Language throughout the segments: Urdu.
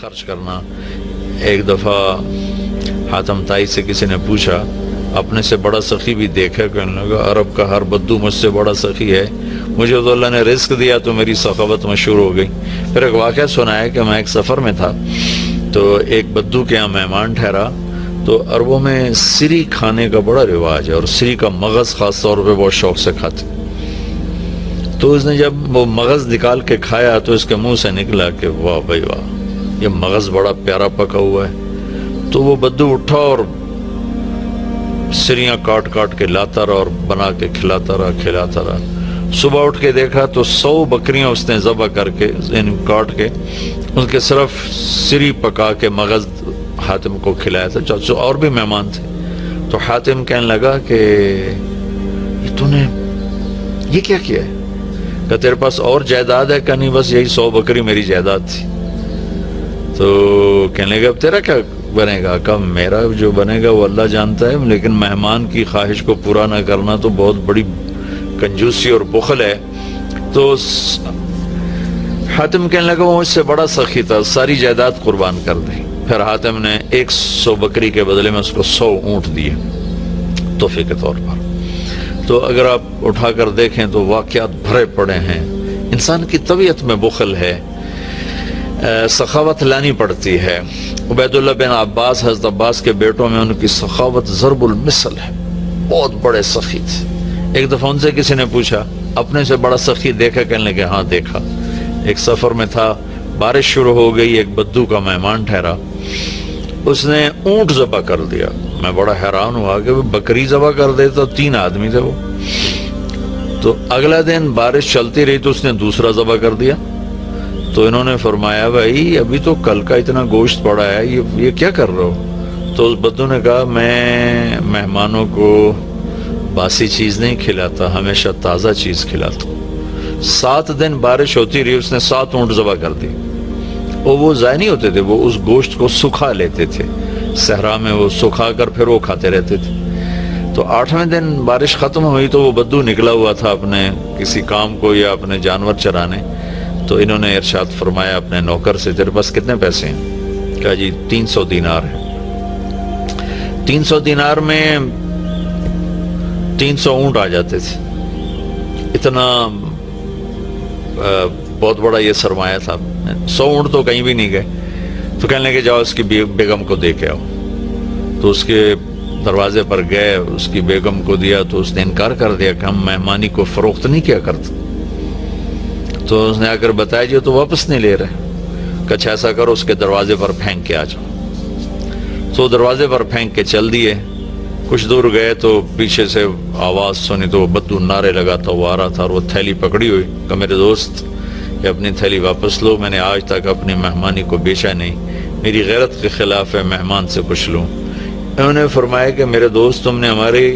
خرچ کرنا۔ ایک دفعہ حاتم طائی سے کسی نے پوچھا اپنے سے بڑا سخی بھی دیکھا؟ کہنے لگا عرب کا ہر بدو مجھ سے بڑا سخی ہے، مجھے تو اللہ نے رزق دیا تو میری سخاوت مشہور ہو گئی۔ پھر ایک واقعہ سنایا کہ میں ایک سفر میں تھا تو ایک بدو کے یہاں مہمان ٹھہرا، تو عربوں میں سری کھانے کا بڑا رواج ہے اور سری کا مغز خاص طور پہ بہت شوق سے کھاتے۔ تو اس نے جب وہ مغز نکال کے کھایا تو اس کے منہ سے نکلا کہ واہ بھائی واہ، یہ مغز بڑا پیارا پکا ہوا ہے۔ تو وہ بدو اٹھا اور سریاں کاٹ کاٹ کے لاتا رہا اور بنا کے کھلاتا رہا۔ صبح اٹھ کے دیکھا تو 100 بکریاں اس نے ذبح کر کے کاٹ کے ان کے صرف سری پکا کے مغز حاتم کو کھلایا تھا۔ اور بھی مہمان تھے تو حاتم کہنے لگا کہ تو نے یہ کیا کیا ہے؟ کہ تیرے پاس اور جائیداد ہے؟ کہ نہیں، بس یہی 100 بکری میری جائیداد تھی۔ تو کہنے لگا اب تیرا کیا بنے گا؟ کہ میرا جو بنے گا وہ اللہ جانتا ہے، لیکن مہمان کی خواہش کو پورا نہ کرنا تو بہت بڑی کنجوسی اور بخل ہے۔ تو حاتم کہنے لگا وہ مجھ سے بڑا سخی تھا، ساری جائیداد قربان کر دی۔ پھر حاتم نے 100 بکری کے بدلے میں اس کو 100 اونٹ دیے تحفے کے طور پر۔ تو اگر آپ اٹھا کر دیکھیں تو واقعات بھرے پڑے ہیں۔ انسان کی طبیعت میں بخل ہے، سخاوت لانی پڑتی ہے۔ عبید اللہ بن عباس، حضرت عباس کے بیٹوں میں، ان کی سخاوت ضرب المثل ہے، بہت بڑے سخی تھے۔ ایک دفعہ ان سے کسی نے پوچھا اپنے سے بڑا سخی دیکھا؟ کہنے لگے ہاں دیکھا۔ ایک سفر میں تھا، بارش شروع ہو گئی، ایک بدو کا مہمان ٹھہرا، اس نے اونٹ ذبح کر دیا۔ میں بڑا حیران ہوا کہ بکری ذبح کر دیتا، 3 آدمی تھے وہ۔ تو اگلا دن بارش چلتی رہی تو اس نے دوسرا ذبح کر دیا۔ تو انہوں نے فرمایا بھائی ابھی تو کل کا اتنا گوشت پڑا ہے، یہ کیا کر رہے ہو؟ تو اس بدو نے کہا میں مہمانوں کو باسی چیز نہیں کھلاتا، ہمیشہ تازہ چیز کھلاتا ہوں۔ 7 دن بارش ہوتی رہی، اس نے 7 اونٹ ذبح کر دی، اور وہ ضائع نہیں ہوتے تھے، وہ اس گوشت کو سکھا لیتے تھے، صحرا میں وہ سکھا کر پھر وہ کھاتے رہتے تھے۔ تو 8ویں دن بارش ختم ہوئی تو وہ بدو نکلا ہوا تھا اپنے کسی کام کو یا اپنے جانور چرانے۔ تو انہوں نے ارشاد فرمایا اپنے نوکر سے تیرے پاس کتنے پیسے ہیں؟ کہا جی 300 دینار ہے۔ 300 دینار میں 300 اونٹ آ جاتے تھے، اتنا بہت بڑا یہ سرمایہ تھا۔ 100 اونٹ تو کہیں بھی نہیں گئے۔ تو کہنے لگے جاؤ اس کی بیگم کو دے کے آؤ۔ تو اس کے دروازے پر گئے، اس کی بیگم کو دیا تو اس نے انکار کر دیا کہ ہم مہمانی کو فروخت نہیں کیا کرتے۔ تو اس نے آ کر بتایا جی تو واپس نہیں لے رہے۔ کچھ ایسا کرو اس کے دروازے پر پھینک کے آ جاؤ۔ تو دروازے پر پھینک کے چل دیے۔ کچھ دور گئے تو پیچھے سے آواز سنی تو وہ بدو نعرے لگاتا وہ آ رہا تھا، اور وہ تھیلی پکڑی ہوئی کہ میرے دوست یہ اپنی تھیلی واپس لو، میں نے آج تک اپنی مہمانی کو بیچا نہیں، میری غیرت کے خلاف ہے مہمان سے کچھ لوں۔ انہوں نے فرمایا کہ میرے دوست تم نے ہماری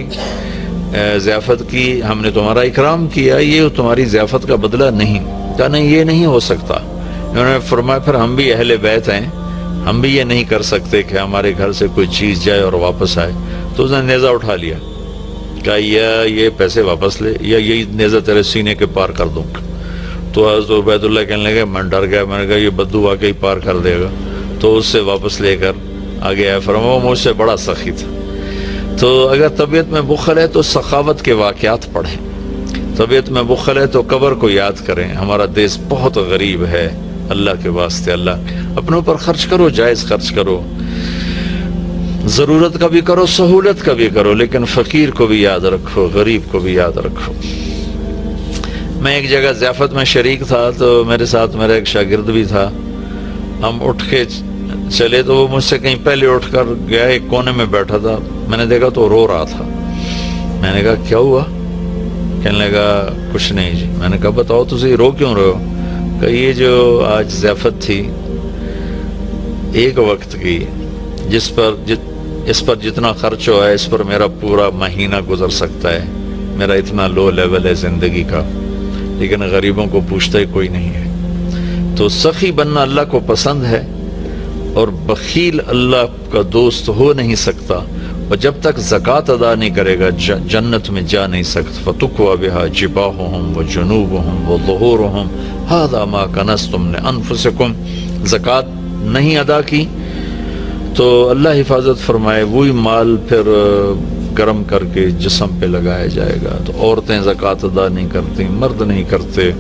ضیافت کی، ہم نے تمہارا اکرام کیا، یہ تمہاری ضیافت کا بدلہ نہیں۔ کہا نہیں یہ نہیں ہو سکتا۔ انہوں نے فرمایا پھر ہم بھی اہل بیت ہیں، ہم بھی یہ نہیں کر سکتے کہ ہمارے گھر سے کوئی چیز جائے اور واپس آئے۔ تو اس نے نیزہ اٹھا لیا، کہا یا یہ پیسے واپس لے یا یہی نیزہ تیرے سینے کے پار کر دوں۔ تو حضرت عبید اللہ کہنے لگے میں ڈر گیا، میں نے کہا یہ بدو واقعی پار کر دے گا۔ تو اس سے واپس لے کر آگے آیا، فرمایا وہ مجھ سے بڑا سخی تھا۔ تو اگر طبیعت میں بخل ہے تو سخاوت کے واقعات پڑھیں، طبیعت میں بخل ہے تو قبر کو یاد کریں۔ ہمارا دیس بہت غریب ہے، اللہ کے واسطے اللہ اپنے اوپر خرچ کرو، جائز خرچ کرو، ضرورت کا بھی کرو، سہولت کا بھی کرو، لیکن فقیر کو بھی یاد رکھو، غریب کو بھی یاد رکھو۔ میں ایک جگہ ضیافت میں شریک تھا تو میرے ساتھ میرا ایک شاگرد بھی تھا۔ ہم اٹھ کے چلے تو وہ مجھ سے کہیں پہلے اٹھ کر گیا، ایک کونے میں بیٹھا تھا، میں نے دیکھا تو رو رہا تھا۔ میں نے کہا کیا ہوا؟ کہنے لگا کچھ نہیں جی۔ میں نے کہا بتاؤ تجھے رو کیوں رہے ہو؟ کہ یہ جو آج ضیافت تھی ایک وقت کی، اس پر جتنا خرچ ہوا ہے اس پر میرا پورا مہینہ گزر سکتا ہے، میرا اتنا لو لیول ہے زندگی کا، لیکن غریبوں کو پوچھتا ہی کوئی نہیں ہے۔ تو سخی بننا اللہ کو پسند ہے، اور بخیل اللہ کا دوست ہو نہیں سکتا، اور جب تک زکوٰۃ ادا نہیں کرے گا جنت میں جا نہیں سکتا۔ فَتُقْوَى بِهَا جِبَاهُهُمْ وَجُنُوبُهُمْ وَظُهُورُهُمْ هَذَا مَا كَنَزْتُمْ لِأَنفُسِكُمْ۔ زکوٰۃ نہیں ادا کی تو اللہ حفاظت فرمائے وہی مال پھر گرم کر کے جسم پہ لگایا جائے گا. تو عورتیں زکوٰۃ ادا نہیں کرتی، مرد نہیں کرتے.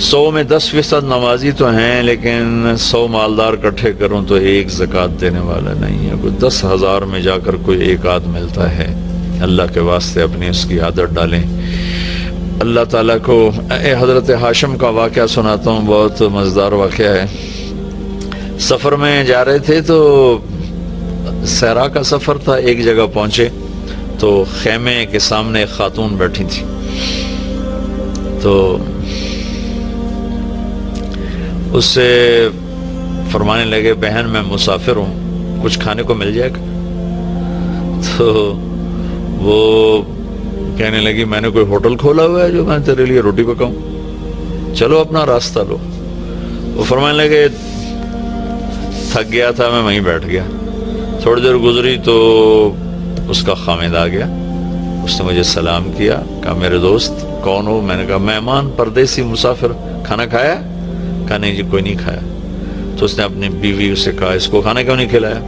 100 میں 10% نمازی تو ہیں، لیکن 100 مالدار اکٹھے کروں تو ایک زکوٰۃ دینے والا نہیں ہے. کوئی 10,000 میں جا کر کوئی ایک آدھ ملتا ہے. اللہ کے واسطے اپنی اس کی عادت ڈالیں. اللہ تعالیٰ کو حضرت ہاشم کا واقعہ سناتا ہوں، بہت مزیدار واقعہ ہے. سفر میں جا رہے تھے تو صحرا کا سفر تھا. ایک جگہ پہنچے تو خیمے کے سامنے ایک خاتون بیٹھی تھی. تو اس سے فرمانے لگے بہن میں مسافر ہوں، کچھ کھانے کو مل جائے گا؟ تو وہ کہنے لگی میں نے کوئی ہوٹل کھولا ہوا ہے جو میں تیرے لیے روٹی پکاؤں، چلو اپنا راستہ لو. وہ فرمانے لگے تھک گیا تھا میں وہیں بیٹھ گیا. تھوڑی دیر گزری تو اس کا خامد آ گیا. اس نے مجھے سلام کیا، کہا میرے دوست کون ہو؟ میں نے کہا مہمان، پردیسی، مسافر. کھانا کھایا؟ کہا نہیں جی کوئی نہیں کھایا. تو اس نے اپنی بیوی سے کہا اس کو کھانا کیوں نہیں کھلایا؟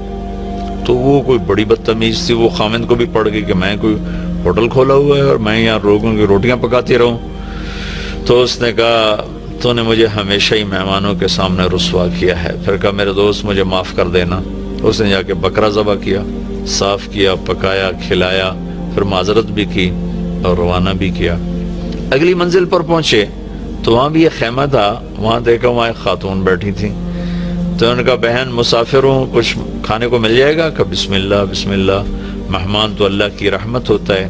تو وہ کوئی بڑی بدتمیز تھی، وہ خامد کو بھی پڑ گئی کہ میں کوئی ہوٹل کھولا ہوا ہے اور میں یہاں لوگوں کی روٹیاں پکاتی رہوں. تو اس نے کہا تو نے مجھے ہمیشہ ہی مہمانوں کے سامنے رسوا کیا ہے. پھر کہا میرے دوست مجھے معاف کر دینا. اس نے جا کے بکرا ذبح کیا، صاف کیا، پکایا، کھلایا، پھر معذرت بھی کی اور روانہ بھی کیا. اگلی منزل پر پہنچے تو وہاں بھی ایک خیمہ تھا. وہاں دیکھا وہاں ایک خاتون بیٹھی تھی. تو انہوں نے کہا بہن مسافر ہوں، کچھ کھانے کو مل جائے گا؟ کہ بسم اللہ بسم اللہ، مہمان تو اللہ کی رحمت ہوتا ہے،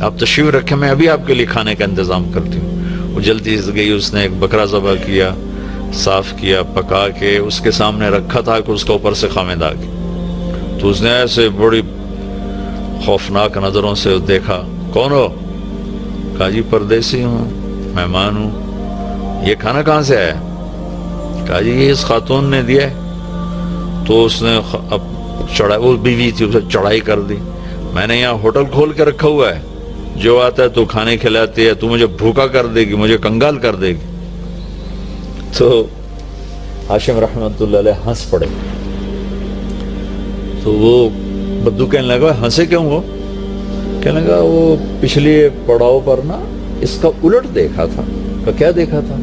آپ تشریف رکھیں میں ابھی آپ کے لیے کھانے کا انتظام کرتی ہوں. وہ جلدی سے گئی، اس نے ایک بکرا ذبح کیا، صاف کیا، پکا کے اس کے سامنے رکھا تھا کہ اس کا اوپر سے خامد آ گیا. تو اس نے ایسے بڑی خوفناک نظروں سے دیکھا. کون ہو؟ کہا جی پردیسی ہوں، مہمان ہوں. یہ کھانا کہاں سے آیا؟ کہا جی یہ اس خاتون نے دیا ہے. تو اس نے اب چڑھائی، وہ بیوی تھی، اسے چڑھائی کر دی. میں نے یہاں ہوٹل کھول کے رکھا ہوا ہے، جو آتا ہے تو کھانے کھلاتی ہے، تو مجھے بھوکا کر دے گی، مجھے کنگال کر دے گی. تو ہاشم رحمت اللہ علیہ ہنس پڑے. تو وہ بدو کہنے لگا ہنسے کیوں ہو؟ کہنے لگا وہ پچھلی پڑاؤ پر نا اس کا الٹ دیکھا تھا. کہ کیا دیکھا تھا؟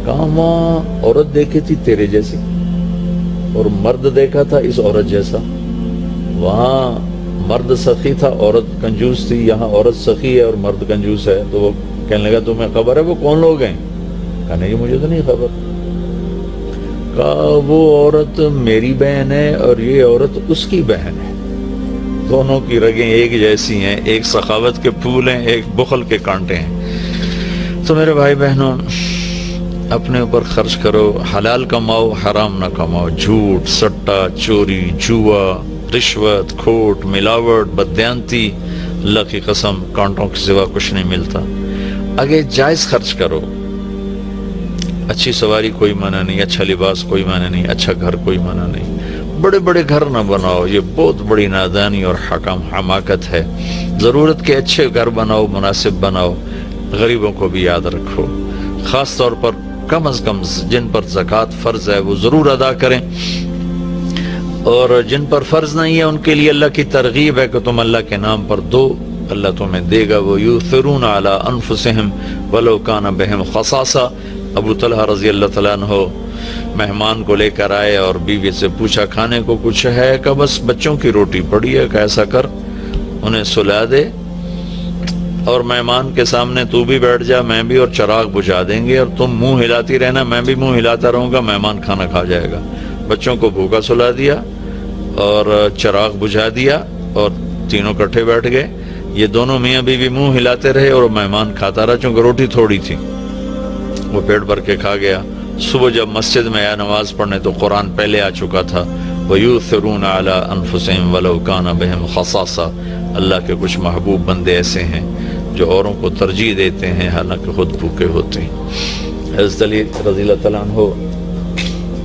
کہاں وہاں عورت دیکھی تھی تیرے جیسی اور مرد دیکھا تھا اس عورت جیسا. وہاں مرد سخی تھا، عورت کنجوس تھی. یہاں عورت سخی ہے اور مرد کنجوس ہے. تو وہ کہنے لگا تمہیں خبر ہے وہ کون لوگ ہیں؟ کہا نہیں مجھے تو نہیں خبر. کہا وہ عورت میری بہن ہے اور یہ عورت اس کی بہن ہے. دونوں کی رگیں ایک جیسی ہیں، ایک سخاوت کے پھول ہیں، ایک بخل کے کانٹے ہیں. تو میرے بھائی بہنوں اپنے اوپر خرچ کرو، حلال کماؤ، حرام نہ کماؤ. جھوٹ، سٹا، چوری، جوا، رشوت، کھوٹ، ملاوٹ، بددیانتی، اللہ کی قسم کانٹوں کے سوا کچھ نہیں ملتا. آگے جائز خرچ کرو. اچھی سواری کوئی منع نہیں، اچھا لباس کوئی منع نہیں، اچھا گھر کوئی منع نہیں. بڑے بڑے گھر نہ بناؤ، یہ بہت بڑی نادانی اور حماقت ہے. ضرورت کے اچھے گھر بناؤ، مناسب بناؤ. غریبوں کو بھی یاد رکھو. خاص طور پر کم از کم جن پر زکوٰۃ فرض ہے وہ ضرور ادا کریں، اور جن پر فرض نہیں ہے ان کے لیے اللہ کی ترغیب ہے کہ تم اللہ کے نام پر دو، اللہ تمہیں دے گا. وَيُؤْثِرُونَ عَلَىٰ أَنفُسِهِمْ وَلَوْ كَانَ بِهِمْ خَصَاصَةٌ. ابو طلحہ رضی اللہ تعالیٰ عنہ مہمان کو لے کر آئے اور بیوی سے پوچھا کھانے کو کچھ ہے؟ کہ بس بچوں کی روٹی پڑی ہے. کہ ایسا کر انہیں سلا دے اور مہمان کے سامنے تو بھی بیٹھ جا، میں بھی، اور چراغ بجھا دیں گے اور تم منہ ہلاتی رہنا، میں بھی منہ ہلاتا رہوں گا، مہمان کھانا کھا جائے گا. بچوں کو بھوکا سلا دیا اور چراغ بجھا دیا اور تینوں کٹھے بیٹھ گئے. یہ دونوں میاں بیوی منہ ہلاتے رہے اور مہمان کھاتا رہا، چونکہ روٹی تھوڑی تھی. وہ پیٹ بھر کے کھا گیا. صبح جب مسجد میں آیا نماز پڑھنے تو قرآن پہلے آ چکا تھا. وَيُؤْثِرُونَ عَلَىٰ أَنفُسِهِمْ وَلَوْ كَانَ بِهِمْ خَصَاصَةٌ. اللہ کے کچھ محبوب بندے ایسے ہیں جو اوروں کو ترجیح دیتے ہیں حالانکہ خود بھوکے ہوتے ہیں. حضرت علی رضی اللہ تعالیٰ عنہ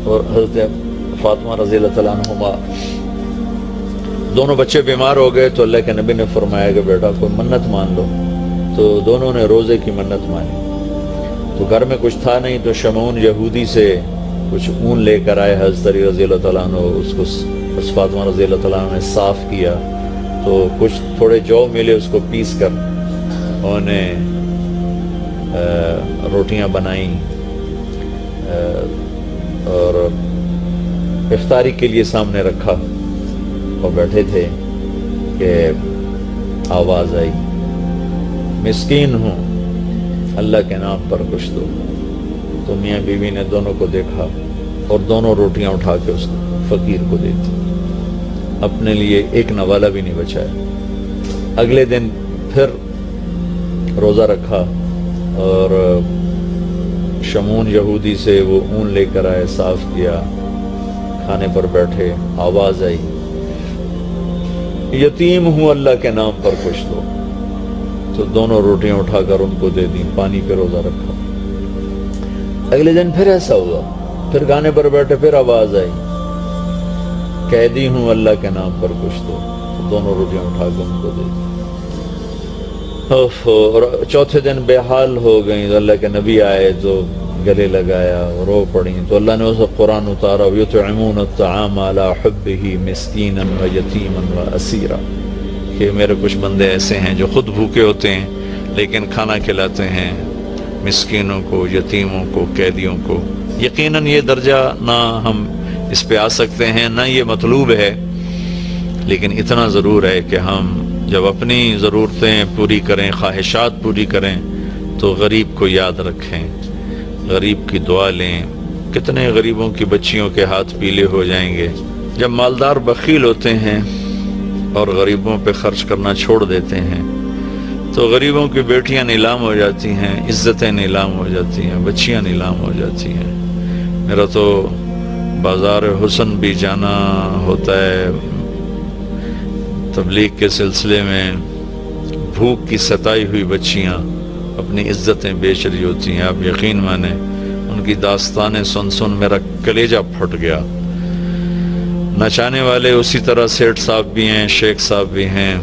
اور حضرت فاطمہ رضی اللہ تعالیٰ عنہما دونوں بچے بیمار ہو گئے تو اللہ کے نبی نے فرمایا کہ بیٹا کوئی منت مان لو. تو دونوں نے روزے کی منت مانی. تو گھر میں کچھ تھا نہیں تو شمعون یہودی سے کچھ اون لے کر آئے حضرت علی رضی اللہ تعالیٰ عنہ، اس کو فاطمہ رضی اللہ تعالیٰ عنہ نے صاف کیا، تو کچھ تھوڑے جو ملے اس کو پیس کر انہیں روٹیاں بنائیں اور افطاری کے لیے سامنے رکھا اور بیٹھے تھے کہ آواز آئی، مسکین ہوں اللہ کے نام پر کچھ دو۔ تو میاں بیوی نے دونوں کو دیکھا اور دونوں روٹیاں اٹھا کے اس فقیر کو دے دی، اپنے لیے ایک نوالا بھی نہیں بچایا۔ اگلے دن پھر روزہ رکھا اور شمون یہودی سے وہ اون لے کر آئے، صاف کیا، کھانے پر بیٹھے، آواز آئی، یتیم ہوں اللہ کے نام پر کچھ دو۔ تو دونوں روٹیاں اٹھا کر ان کو دے دی، پانی پہ روزہ رکھا۔ اگلے دن پھر ایسا ہوا، پھر کھانے پر بیٹھے، پھر آواز آئی، قیدی ہوں اللہ کے نام پر کچھ دو۔ تو دونوں روٹیاں اٹھا کے ان کو دے دی۔ اور چوتھے دن بے حال ہو گئیں تو اللہ کے نبی آئے تو گلے لگایا، رو پڑیں، تو اللہ نے اسے قرآن اتارا، یطعمون الطعام علی حبہ مسکینا و یتیما و اسیرا، کہ میرے کچھ بندے ایسے ہیں جو خود بھوکے ہوتے ہیں لیکن کھانا کھلاتے ہیں مسکینوں کو، یتیموں کو، قیدیوں کو۔ یقیناً یہ درجہ نہ ہم اس پہ آ سکتے ہیں، نہ یہ مطلوب ہے، لیکن اتنا ضرور ہے کہ ہم جب اپنی ضرورتیں پوری کریں، خواہشات پوری کریں، تو غریب کو یاد رکھیں، غریب کی دعا لیں۔ کتنے غریبوں کی بچیوں کے ہاتھ پیلے ہو جائیں گے جب مالدار بخیل ہوتے ہیں اور غریبوں پہ خرچ کرنا چھوڑ دیتے ہیں، تو غریبوں کی بیٹیاں نیلام ہو جاتی ہیں، عزتیں نیلام ہو جاتی ہیں، بچیاں نیلام ہو جاتی ہیں۔ میرا تو بازار حسن بھی جانا ہوتا ہے تبلیغ کے سلسلے میں، بھوک کی ستائی ہوئی بچیاں اپنی عزتیں بیچ رہی ہوتی ہیں۔ آپ یقین مانیں ان کی داستانیں سن سن میرا کلیجہ پھٹ گیا۔ نچانے والے اسی طرح سیٹھ صاحب بھی ہیں، شیخ صاحب بھی ہیں،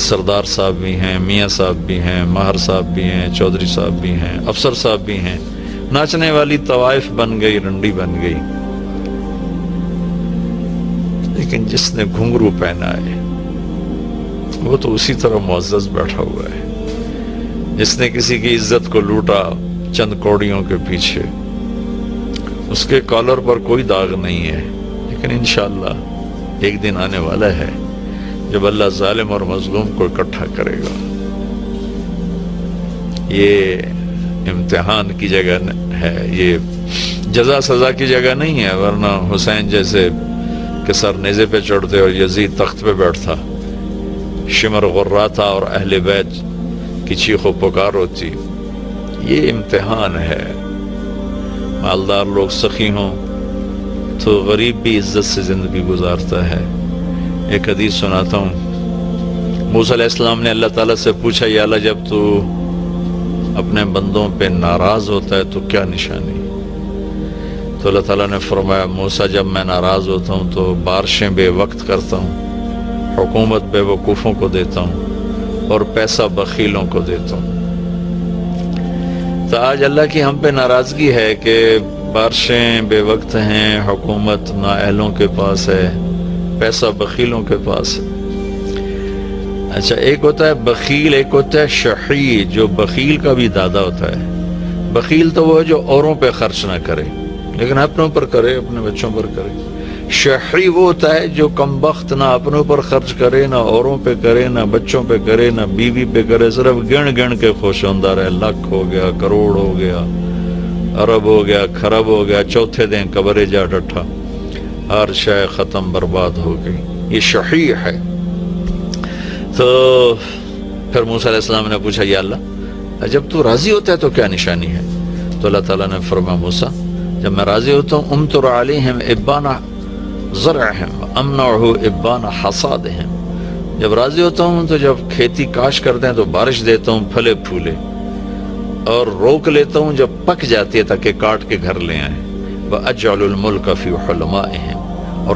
سردار صاحب بھی ہیں، میاں صاحب بھی ہیں، ماہر صاحب بھی ہیں، چودھری صاحب بھی ہیں، افسر صاحب بھی ہیں۔ ناچنے والی طوائف بن گئی، رنڈی بن گئی، لیکن جس نے گھنگرو پہنا ہے وہ تو اسی طرح معزز بیٹھا ہوا ہے۔ جس نے کسی کی عزت کو لوٹا چند کوڑیوں کے پیچھے، اس کے کالر پر کوئی داغ نہیں ہے، لیکن انشاءاللہ ایک دن آنے والا ہے جب اللہ ظالم اور مظلوم کو اکٹھا کرے گا۔ یہ امتحان کی جگہ ہے، یہ جزا سزا کی جگہ نہیں ہے، ورنہ حسین جیسے کہ سر نیزے پہ چڑھتے اور یزید تخت پہ بیٹھتا، شمر غراتا اور اہل بیت کی چیخ و پکار ہوتی۔ یہ امتحان ہے۔ مالدار لوگ سخی ہوں تو غریب بھی عزت سے زندگی گزارتا ہے۔ ایک حدیث سناتا ہوں۔ موسیٰ علیہ السلام نے اللہ تعالیٰ سے پوچھا، یا اللہ جب تو اپنے بندوں پہ ناراض ہوتا ہے تو کیا نشانی؟ تو اللہ تعالیٰ نے فرمایا، موسیٰ جب میں ناراض ہوتا ہوں تو بارشیں بے وقت کرتا ہوں، حکومت بے وقوفوں کو دیتا ہوں اور پیسہ بخیلوں کو دیتا ہوں۔ تو آج اللہ کی ہم پہ ناراضگی ہے کہ بارشیں بے وقت ہیں، حکومت نااہلوں کے پاس ہے، پیسہ بخیلوں کے پاس ہے۔ اچھا، ایک ہوتا ہے بخیل، ایک ہوتا ہے شحیح، جو بخیل کا بھی دادا ہوتا ہے۔ بخیل تو وہ ہے جو اوروں پہ خرچ نہ کرے لیکن اپنوں پر کرے، اپنے بچوں پر کرے۔ شحیح وہ ہوتا ہے جو کم بخت نہ اپنوں پر خرچ کرے، نہ اوروں پہ کرے، نہ بچوں پہ کرے، نہ بیوی پہ کرے، صرف گن گن کے خوش ہوتا رہے، لاکھ ہو گیا، کروڑ ہو گیا، ارب ہو گیا، خرب ہو گیا، چوتھے دن قبرے جا ڈٹھا، ہر شے ختم برباد ہو گئی۔ یہ شحیح ہے۔ تو پھر موسیٰ علیہ السلام نے پوچھا، یا اللہ جب تو راضی ہوتا ہے تو کیا نشانی ہے؟ تو اللہ تعالیٰ نے فرمایا، موسیٰ جب میں راضی ہوتا ہوں، امطر علیہم ابان زرعہم امنعہ ابان حصادہم، جب راضی ہوتا ہوں تو جب کھیتی کاش کرتے ہیں تو بارش دیتا ہوں پھلے پھولے، اور روک لیتا ہوں جب پک جاتی ہے تاکہ کاٹ کے گھر لے آئیں۔ وَأَجْعَلُ الْمُلْكَ فِي حُلَمَائِهِمْ، اور